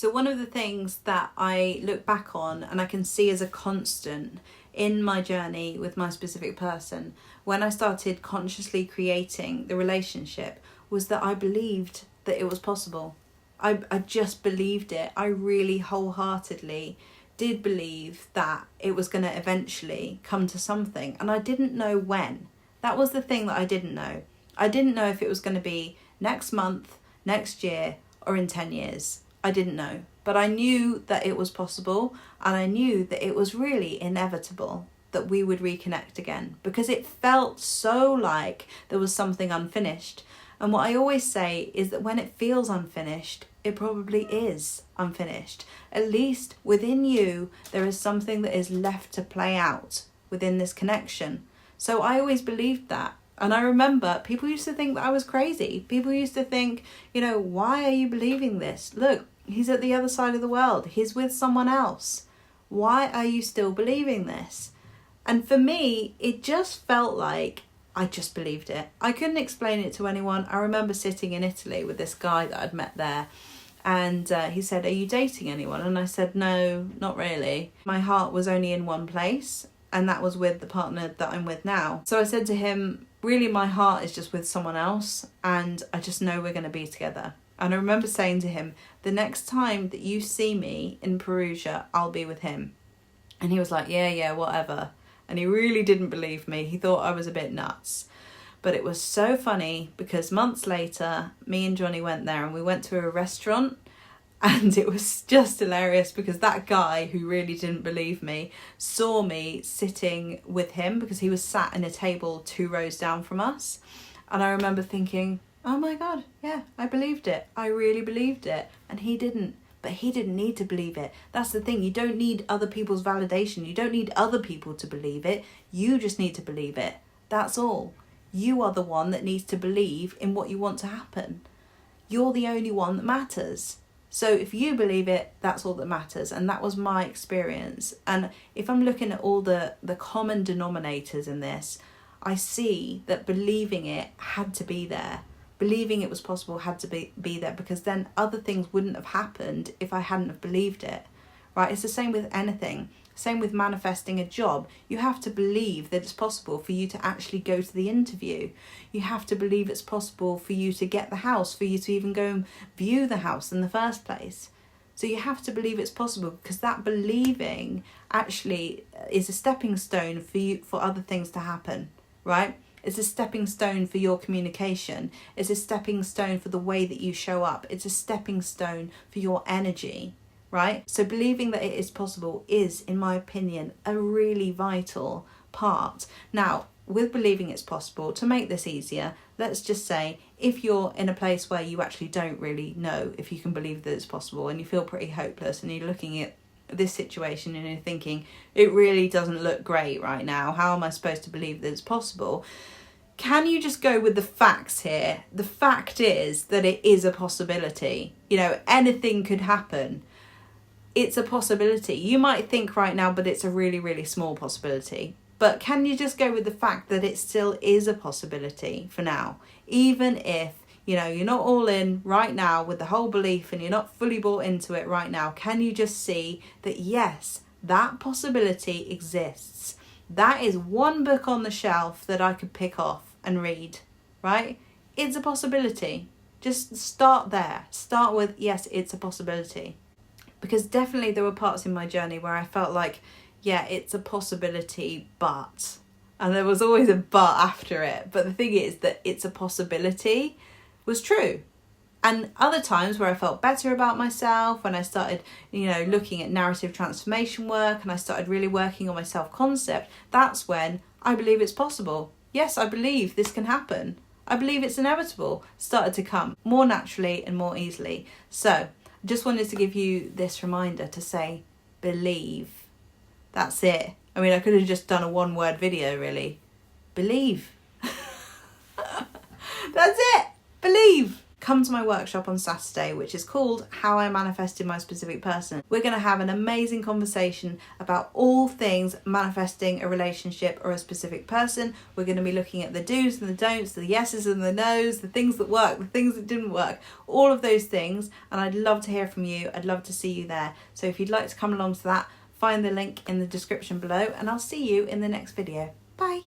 So one of the things that I look back on and I can see as a constant in my journey with my specific person, when I started consciously creating the relationship, was that I believed that it was possible. I just believed it. I really wholeheartedly did believe that it was going to eventually come to something, and I didn't know when. That was the thing that I didn't know. I didn't know if it was going to be next month, next year, or in 10 years. I didn't know. But I knew that it was possible, and I knew that it was really inevitable that we would reconnect again, because it felt so like there was something unfinished. And what I always say is that when it feels unfinished, it probably is unfinished. At least within you, there is something that is left to play out within this connection. So I always believed that. And I remember people used to think that I was crazy. People used to think, why are you believing this? Look, he's at the other side of the world. He's with someone else. Why are you still believing this? And for me, it just felt like I just believed it. I couldn't explain it to anyone. I remember sitting in Italy with this guy that I'd met there, and he said, "Are you dating anyone?" And I said, "No, not really. My heart was only in one place, and that was with the partner that I'm with now." So I said to him, "Really, my heart is just with someone else, and I just know we're going to be together." And I remember saying to him, "The next time that you see me in Perugia, I'll be with him." And he was like, yeah, whatever. And he really didn't believe me. He thought I was a bit nuts. But it was so funny because months later, me and Johnny went there and we went to a restaurant, and it was just hilarious because that guy who really didn't believe me saw me sitting with him because he was sat in a table 2 rows down from us. And I remember thinking, oh my God, yeah, I believed it. I really believed it. And he didn't. But he didn't need to believe it. That's the thing. You don't need other people's validation. You don't need other people to believe it. You just need to believe it. That's all. You are the one that needs to believe in what you want to happen. You're the only one that matters. So if you believe it, that's all that matters. And that was my experience. And if I'm looking at all the common denominators in this, I see that believing it had to be there. Believing it was possible had to be there, because then other things wouldn't have happened if I hadn't have believed it, right? It's the same with anything. Same with manifesting a job. You have to believe that it's possible for you to actually go to the interview. You have to believe it's possible for you to get the house, for you to even go and view the house in the first place. So you have to believe it's possible, because that believing actually is a stepping stone for you, for other things to happen, right? It's a stepping stone for your communication. It's a stepping stone for the way that you show up. It's a stepping stone for your energy, right? So believing that it is possible is, in my opinion, a really vital part. Now, with believing it's possible, to make this easier, let's just say if you're in a place where you actually don't really know if you can believe that it's possible and you feel pretty hopeless and you're looking at this situation and you're thinking, it really doesn't look great right now. How am I supposed to believe that it's possible? Can you just go with the facts here? The fact is that it is a possibility. Anything could happen. It's a possibility. You might think right now, but it's a really, really small possibility. But can you just go with the fact that it still is a possibility for now? Even if you're not all in right now with the whole belief and you're not fully bought into it right now, can you just see that yes, that possibility exists? That is one book on the shelf that I could pick off and read, right? It's a possibility. Just start there. Start with, yes, it's a possibility. Because definitely there were parts in my journey where I felt like, yeah, it's a possibility, but... And there was always a but after it. But the thing is that it's a possibility was true. And other times where I felt better about myself, when I started, looking at narrative transformation work and I started really working on my self-concept, that's when I believe it's possible. Yes, I believe this can happen. I believe it's inevitable. Started to come more naturally and more easily. So I just wanted to give you this reminder to say, believe. That's it. I mean, I could have just done a 1-word video, really. Believe. That's it. Believe. come to my workshop on Saturday, which is called How I Manifested My Specific Person. We're going to have an amazing conversation about all things manifesting a relationship or a specific person. We're going to be looking at the do's and the don'ts, the yeses and the no's, the things that work, the things that didn't work, all of those things. And I'd love to hear from you. I'd love to see you there. So if you'd like to come along to that, find the link in the description below, and I'll see you in the next video. Bye.